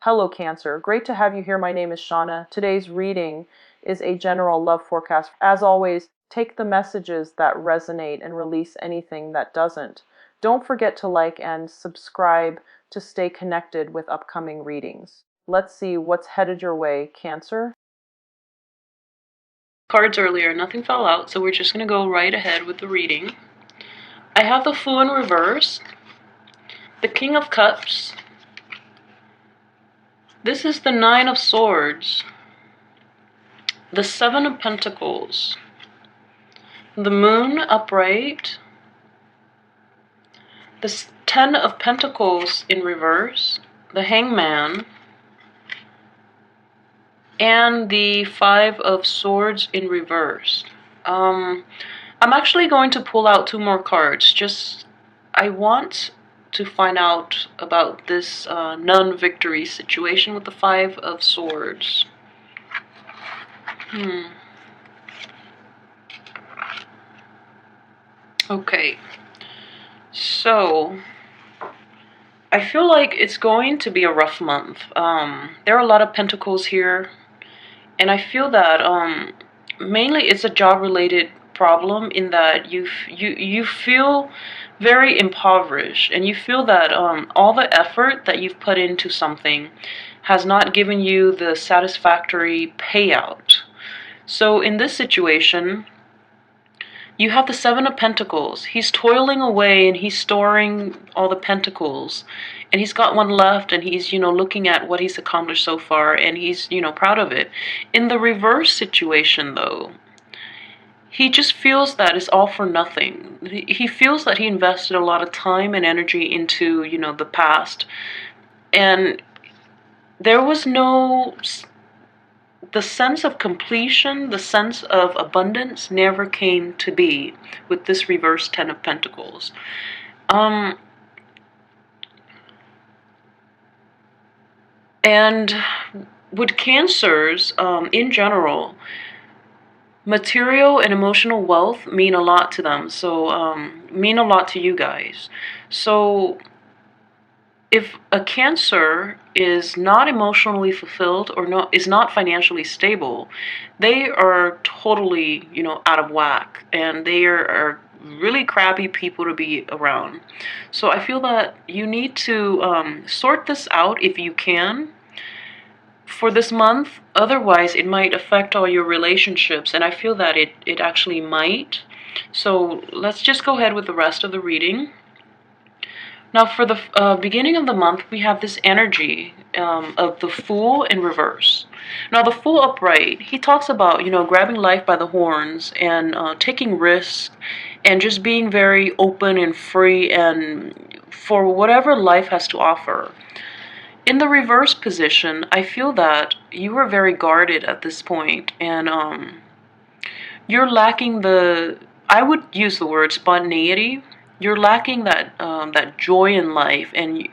Hello Cancer, great to have you here. My name is Shauna. Today's reading is a general love forecast. As always, take the messages that resonate and release anything that doesn't. Don't forget to like and subscribe to stay connected with upcoming readings. Let's see what's headed your way, Cancer. Cards earlier, nothing fell out, so we're just going to go right ahead with the reading. I have the Fool in reverse, the King of Cups. This is the Nine of Swords, the Seven of Pentacles, the Moon upright, the Ten of Pentacles in reverse, the Hangman, and the Five of Swords in reverse. I'm actually going to pull out two more cards. I want to find out about this non-victory situation with the Five of Swords. Okay, so I feel like it's going to be a rough month. There are a lot of pentacles here, and I feel that mainly it's a job-related problem in that you feel very impoverished, and you feel that all the effort that you've put into something has not given you the satisfactory payout. So in this situation, you have the Seven of Pentacles. He's toiling away and he's storing all the pentacles. And he's got one left, and he's, looking at what he's accomplished so far, and he's, proud of it. In the reverse situation, though, he just feels that it's all for nothing. He feels that he invested a lot of time and energy into, the past. And there was the sense of completion, the sense of abundance never came to be with this reverse Ten of Pentacles. And with Cancers, in general, material and emotional wealth mean a lot to them. So, mean a lot to you guys. So, if a Cancer is not emotionally fulfilled or is not financially stable, they are totally, out of whack, and they are really crappy people to be around. So I feel that you need to sort this out if you can for this month. Otherwise, it might affect all your relationships, and I feel that it actually might. So let's just go ahead with the rest of the reading. Now, for the beginning of the month, we have this energy of the Fool in reverse. Now, the Fool upright, he talks about, grabbing life by the horns and taking risks and just being very open and free and for whatever life has to offer. In the reverse position, I feel that you are very guarded at this point, and you're lacking I would use the word spontaneity. You're lacking that joy in life, and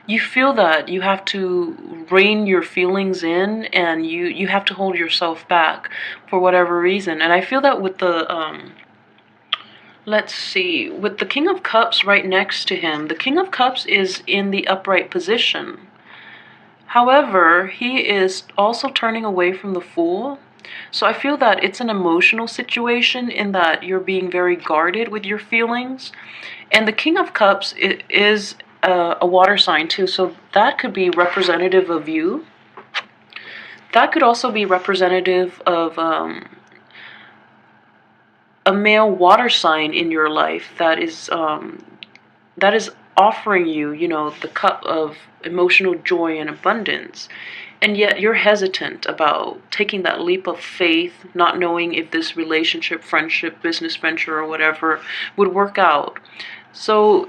you feel that you have to rein your feelings in, and you have to hold yourself back for whatever reason. And I feel that with the let's see, with the King of Cups right next to him, the King of Cups is in the upright position. However, he is also turning away from the Fool. So I feel that it's an emotional situation in that you're being very guarded with your feelings. And the King of Cups is a water sign too, so that could be representative of you. That could also be representative of a male water sign in your life that is offering you, the cup of emotional joy and abundance. And yet you're hesitant about taking that leap of faith, not knowing if this relationship, friendship, business venture, or whatever would work out. So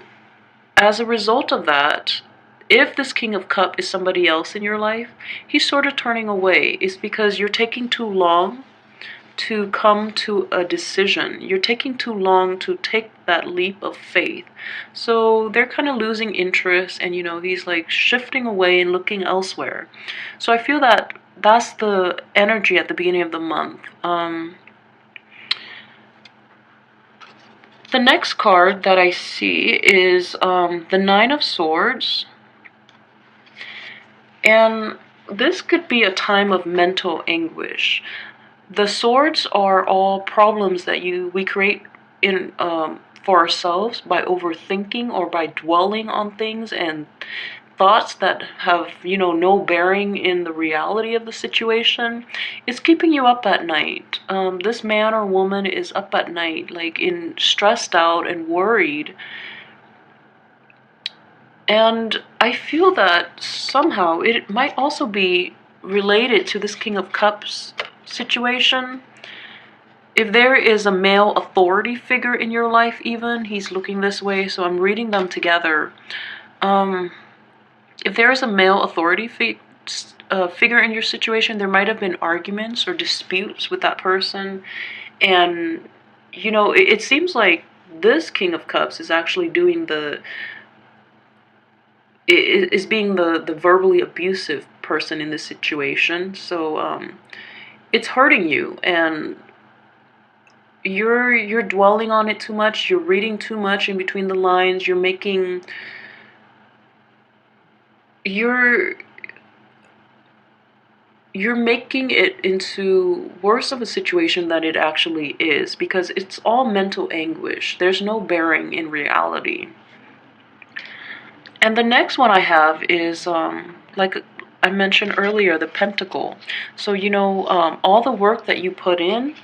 as a result of that, if this King of Cups is somebody else in your life, he's sort of turning away. It's because you're taking too long to come to a decision. You're taking too long to take that leap of faith. So they're kind of losing interest, and he's like shifting away and looking elsewhere. So I feel that that's the energy at the beginning of the month. The next card that I see is the Nine of Swords. And this could be a time of mental anguish. The swords are all problems that we create in for ourselves by overthinking or by dwelling on things and thoughts that have, no bearing in the reality of the situation. It's keeping you up at night. This man or woman is up at night, like in stressed out and worried. And I feel that somehow it might also be related to this King of Cups situation. If there is a male authority figure in your life, even, he's looking this way, so I'm reading them together. If there is a male authority figure in your situation, there might have been arguments or disputes with that person. And, it seems like this King of Cups is actually doing is being the verbally abusive person in this situation. So it's hurting you, and you're dwelling on it too much. You're reading too much in between the lines. You're making it into worse of a situation than it actually is, because it's all mental anguish. There's no bearing in reality. And the next one I have is, like I mentioned earlier, the pentacle. So, all the work that you put in,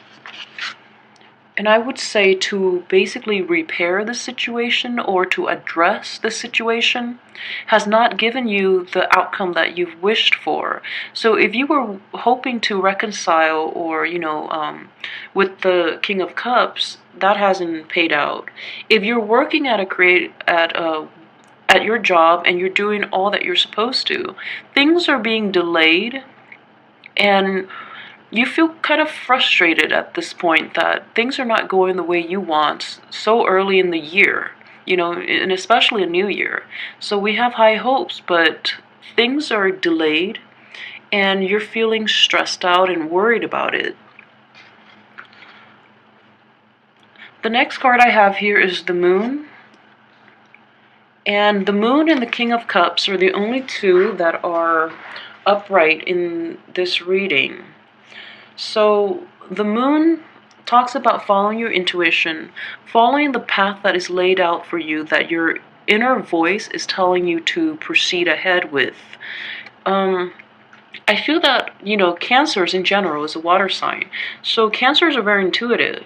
and I would say to basically repair the situation or to address the situation, has not given you the outcome that you've wished for. So if you were hoping to reconcile or, with the King of Cups, that hasn't paid out. If you're working at your job and you're doing all that you're supposed to, things are being delayed, and you feel kind of frustrated at this point that things are not going the way you want so early in the year, and especially a new year. So we have high hopes, but things are delayed, and you're feeling stressed out and worried about it. The next card I have here is the Moon. And the Moon and the King of Cups are the only two that are upright in this reading. So the Moon talks about following your intuition, following the path that is laid out for you, that your inner voice is telling you to proceed ahead with. I feel that, Cancers in general is a water sign. So Cancers are very intuitive,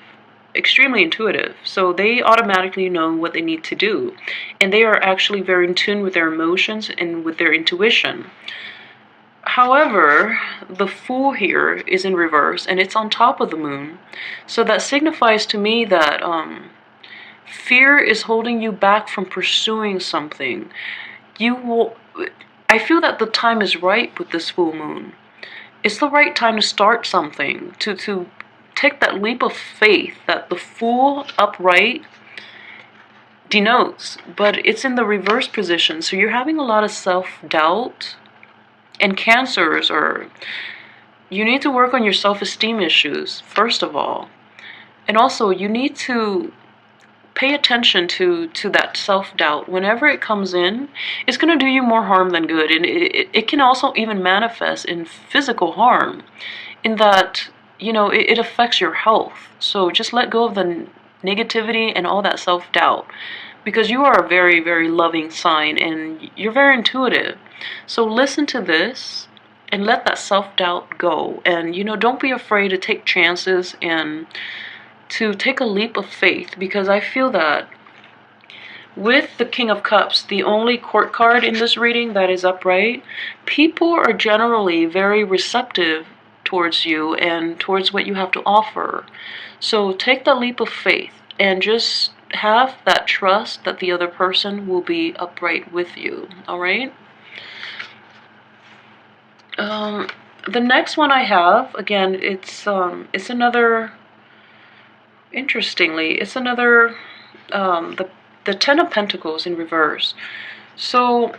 extremely intuitive. So they automatically know what they need to do. And they are actually very in tune with their emotions and with their intuition. However, the Fool here is in reverse, and it's on top of the Moon. So that signifies to me that fear is holding you back from pursuing something. I feel that the time is right with this full moon. It's the right time to start something, to take that leap of faith that the Fool upright denotes, but it's in the reverse position. So you're having a lot of self-doubt. And Cancers you need to work on your self-esteem issues, first of all. And also, you need to pay attention to that self-doubt. Whenever it comes in, it's going to do you more harm than good. And it can also even manifest in physical harm, in that, it affects your health. So just let go of the negativity and all that self-doubt, because you are a very, very loving sign, and you're very intuitive. So listen to this and let that self-doubt go. And, don't be afraid to take chances and to take a leap of faith, because I feel that with the King of Cups, the only court card in this reading that is upright, people are generally very receptive towards you and towards what you have to offer. So take that leap of faith and just have that trust that the other person will be upright with you, all right? The next one I have, again, it's another, interestingly, it's another, the Ten of Pentacles in reverse. So,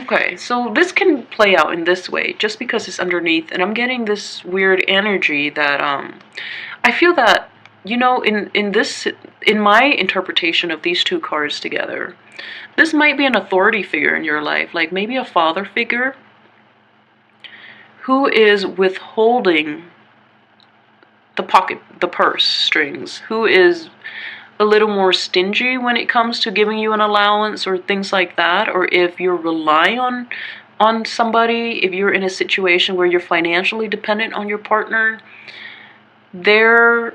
okay, so this can play out in this way, just because it's underneath, and I'm getting this weird energy that, I feel that in my interpretation of these two cards together, this might be an authority figure in your life, like maybe a father figure who is withholding the purse strings, who is a little more stingy when it comes to giving you an allowance or things like that. Or if you're relying on somebody, if you're in a situation where you're financially dependent on your partner, they're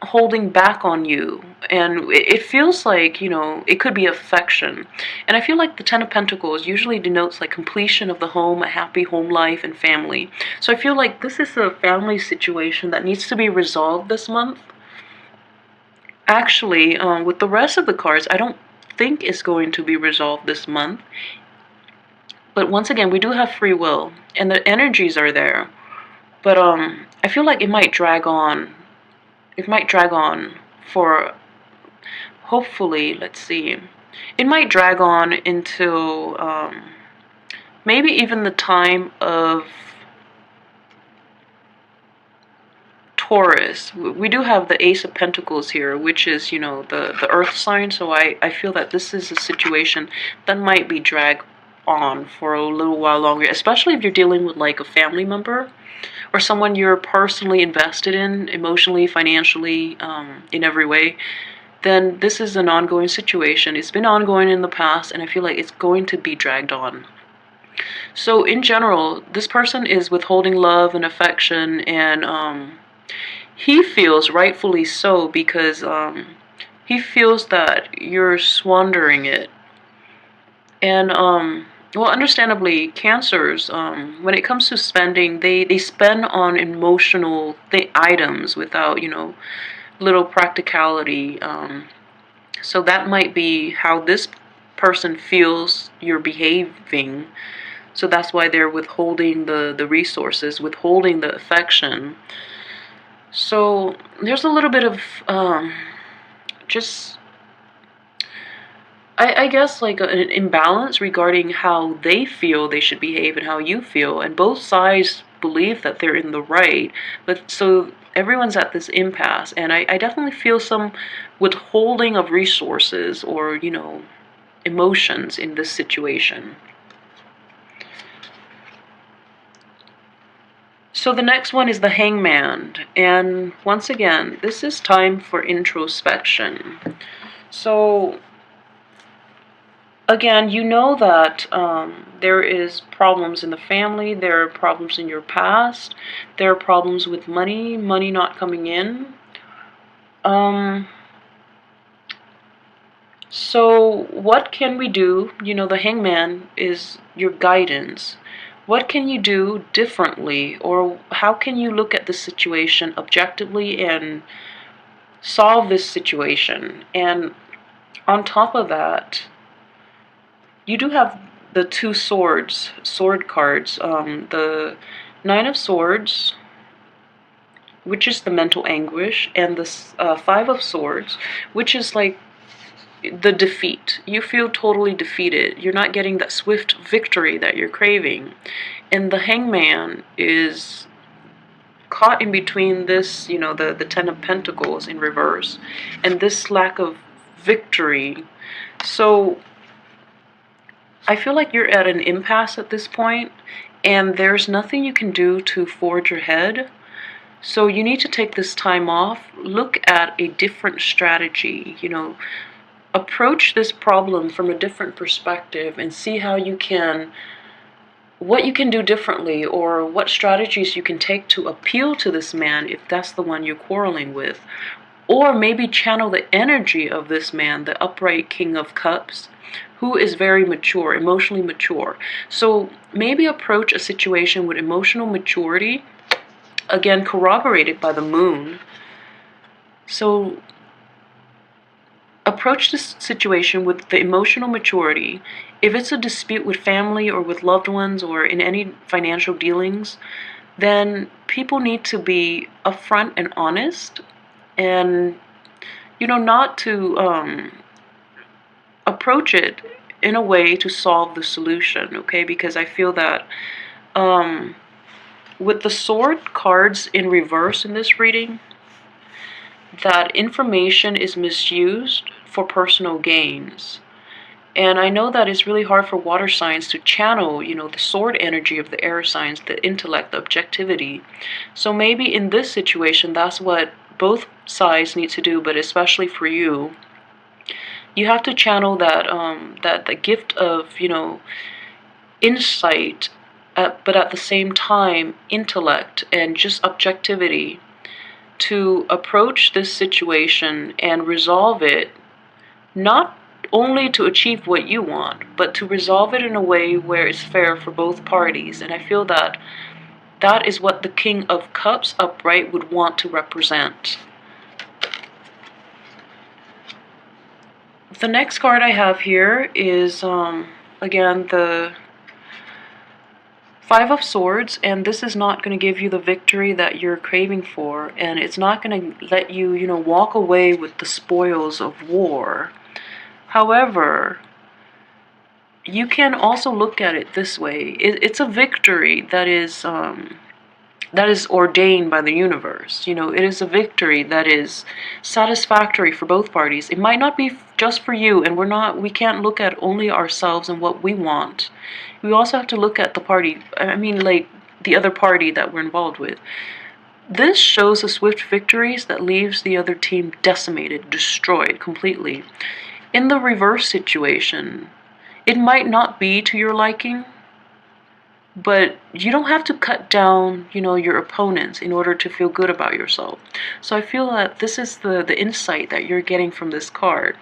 holding back on you. And it feels like, it could be affection. And I feel like the Ten of Pentacles usually denotes like completion of the home, a happy home life and family. So I feel like this is a family situation that needs to be resolved this month. Actually, with the rest of the cards, I don't think it's going to be resolved this month. But once again, we do have free will and the energies are there. But I feel like it might drag on. It might drag on for, hopefully, let's see. It might drag on until maybe even the time of Taurus. We do have the Ace of Pentacles here, which is, the earth sign. So I feel that this is a situation that might be dragged on for a little while longer, especially if you're dealing with like a family member or someone you're personally invested in, emotionally, financially, in every way. Then this is an ongoing situation. It's been ongoing in the past, and I feel like it's going to be dragged on. So in general, this person is withholding love and affection, and he feels rightfully so, because he feels that you're squandering it. And well, understandably, Cancers, when it comes to spending, they spend on emotional items without, little practicality. So that might be how this person feels you're behaving. So that's why they're withholding the resources, withholding the affection. So there's a little bit of just, I guess, like an imbalance regarding how they feel they should behave and how you feel. And both sides believe that they're in the right. But so everyone's at this impasse. And I definitely feel some withholding of resources or, emotions in this situation. So the next one is the Hangman. And once again, this is time for introspection. So again, you know that there is problems in the family, there are problems in your past, there are problems with money not coming in. So what can we do? The Hangman is your guidance. What can you do differently, or how can you look at the situation objectively and solve this situation? And on top of that, you do have the two sword cards, the Nine of Swords, which is the mental anguish, and the Five of Swords, which is like the defeat. You feel totally defeated. You're not getting that swift victory that you're craving. And the Hangman is caught in between this, the Ten of Pentacles in reverse, and this lack of victory. So I feel like you're at an impasse at this point, and there's nothing you can do to forge ahead. So you need to take this time off, look at a different strategy, approach this problem from a different perspective and see what you can do differently, or what strategies you can take to appeal to this man if that's the one you're quarreling with. Or maybe channel the energy of this man, the upright King of Cups, who is very mature, emotionally mature. So maybe approach a situation with emotional maturity, again corroborated by the moon. So approach this situation with the emotional maturity. If it's a dispute with family or with loved ones or in any financial dealings, then people need to be upfront and honest, and not to approach it in a way to solve the solution, okay? Because I feel that with the sword cards in reverse in this reading, that information is misused for personal gains. And I know that it's really hard for water signs to channel, the sword energy of the air signs, the intellect, the objectivity. So maybe in this situation, that's what both sides need to do, but especially for you. You have to channel that the gift of, insight, but at the same time, intellect and just objectivity to approach this situation and resolve it, not only to achieve what you want, but to resolve it in a way where it's fair for both parties. And I feel that that is what the King of Cups upright would want to represent. The next card I have here is, again, the Five of Swords, and this is not going to give you the victory that you're craving for, and it's not going to let you, walk away with the spoils of war. However, you can also look at it this way. It's a victory that is ordained by the universe. It is a victory that is satisfactory for both parties. It might not be just for you, and we can't look at only ourselves and what we want. We also have to look at the party, the other party that we're involved with. This shows a swift victories that leaves the other team decimated, destroyed completely. In the reverse situation, it might not be to your liking, but you don't have to cut down, your opponents in order to feel good about yourself. So I feel that this is the insight that you're getting from this card.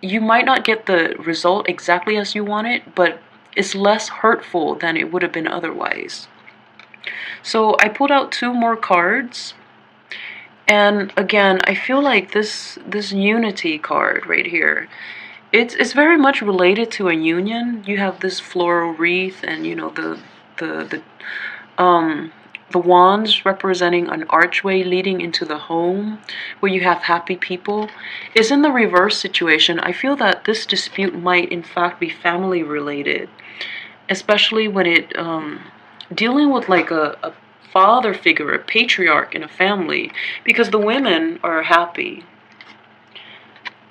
You might not get the result exactly as you want it, but it's less hurtful than it would have been otherwise. So I pulled out 2 more cards. And again, I feel like this unity card right here, it's very much related to a union. You have this floral wreath, and the wands representing an archway leading into the home where you have happy people. Is in the reverse situation. I feel that this dispute might in fact be family related, especially when it dealing with like a father figure, a patriarch in a family, because the women are happy.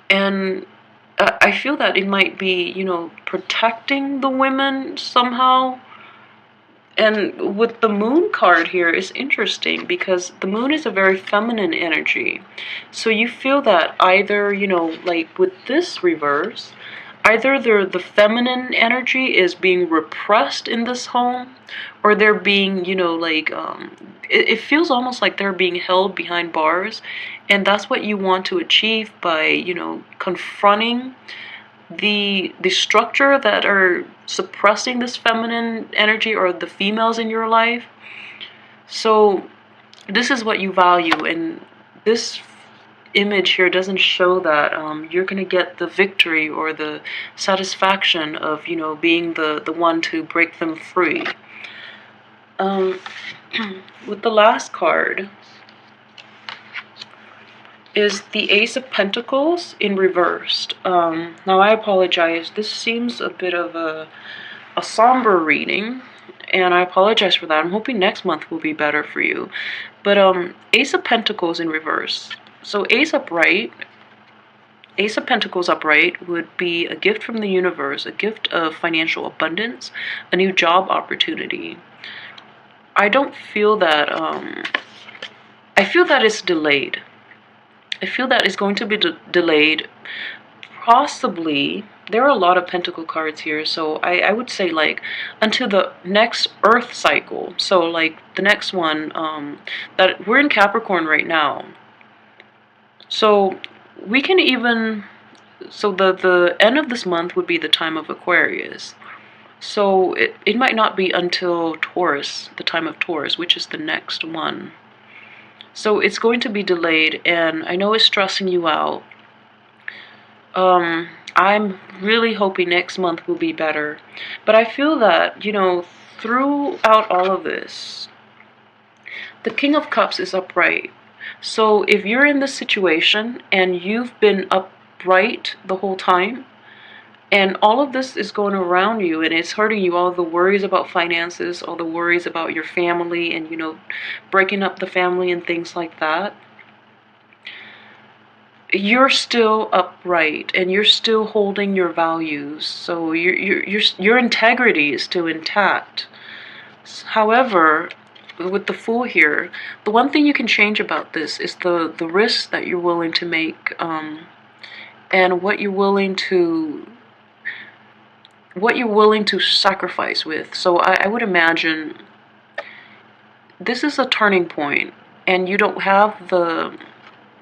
And I feel that it might be, protecting the women somehow. And with the moon card here is interesting because the moon is a very feminine energy. So you feel that either, like with this reverse, either the feminine energy is being repressed in this home, or they're being, it feels almost like they're being held behind bars. And that's what you want to achieve by, confronting the structure that are suppressing this feminine energy, or the females in your life. So this is what you value, and this image here doesn't show that you're going to get the victory or the satisfaction of being the one to break them free. With the last card is the Ace of Pentacles in reversed. Now I apologize, this seems a bit of a somber reading, and I apologize for that. I'm hoping next month will be better for you. But Ace of Pentacles in reverse. So Ace of Pentacles upright would be a gift from the universe, a gift of financial abundance, a new job opportunity. I don't feel that, I feel that it's delayed. I feel that it's going to be delayed. Possibly, there are a lot of pentacle cards here, so I would say like until the next Earth cycle. So like the next one, that we're in Capricorn right now. So we can even, so the end of this month would be the time of Aquarius. So it might not be until Taurus, the time of Taurus, which is the next one. So it's going to be delayed, and I know it's stressing you out. I'm really hoping next month will be better. But I feel that, throughout all of this, the King of Cups is upright. So if you're in this situation and you've been upright the whole time, and all of this is going around you and it's hurting you, all the worries about finances, all the worries about your family and, breaking up the family and things like that, you're still upright and you're still holding your values. So your integrity is still intact. However, with the Fool here, the one thing you can change about this is the risks that you're willing to make, and what you're willing to sacrifice with. So I would imagine this is a turning point, and you don't have the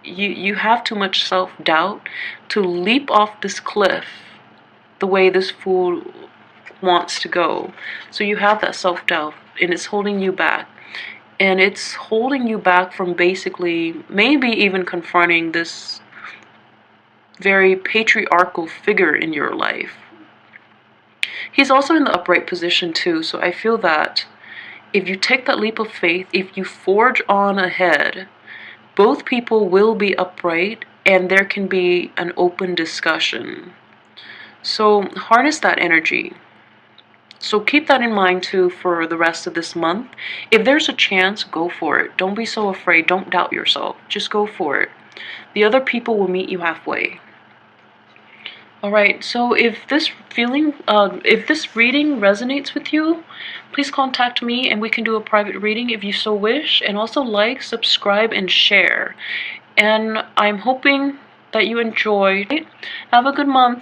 you have too much self-doubt to leap off this cliff the way this Fool wants to go. So you have that self-doubt, and it's holding you back. And it's holding you back from basically maybe even confronting this very patriarchal figure in your life. He's also in the upright position too, so I feel that if you take that leap of faith, if you forge on ahead, both people will be upright and there can be an open discussion. So harness that energy. So keep that in mind too for the rest of this month. If there's a chance, go for it. Don't be so afraid. Don't doubt yourself. Just go for it. The other people will meet you halfway. Alright, so if this reading resonates with you, please contact me and we can do a private reading if you so wish. And also like, subscribe, and share. And I'm hoping that you enjoyed. Have a good month.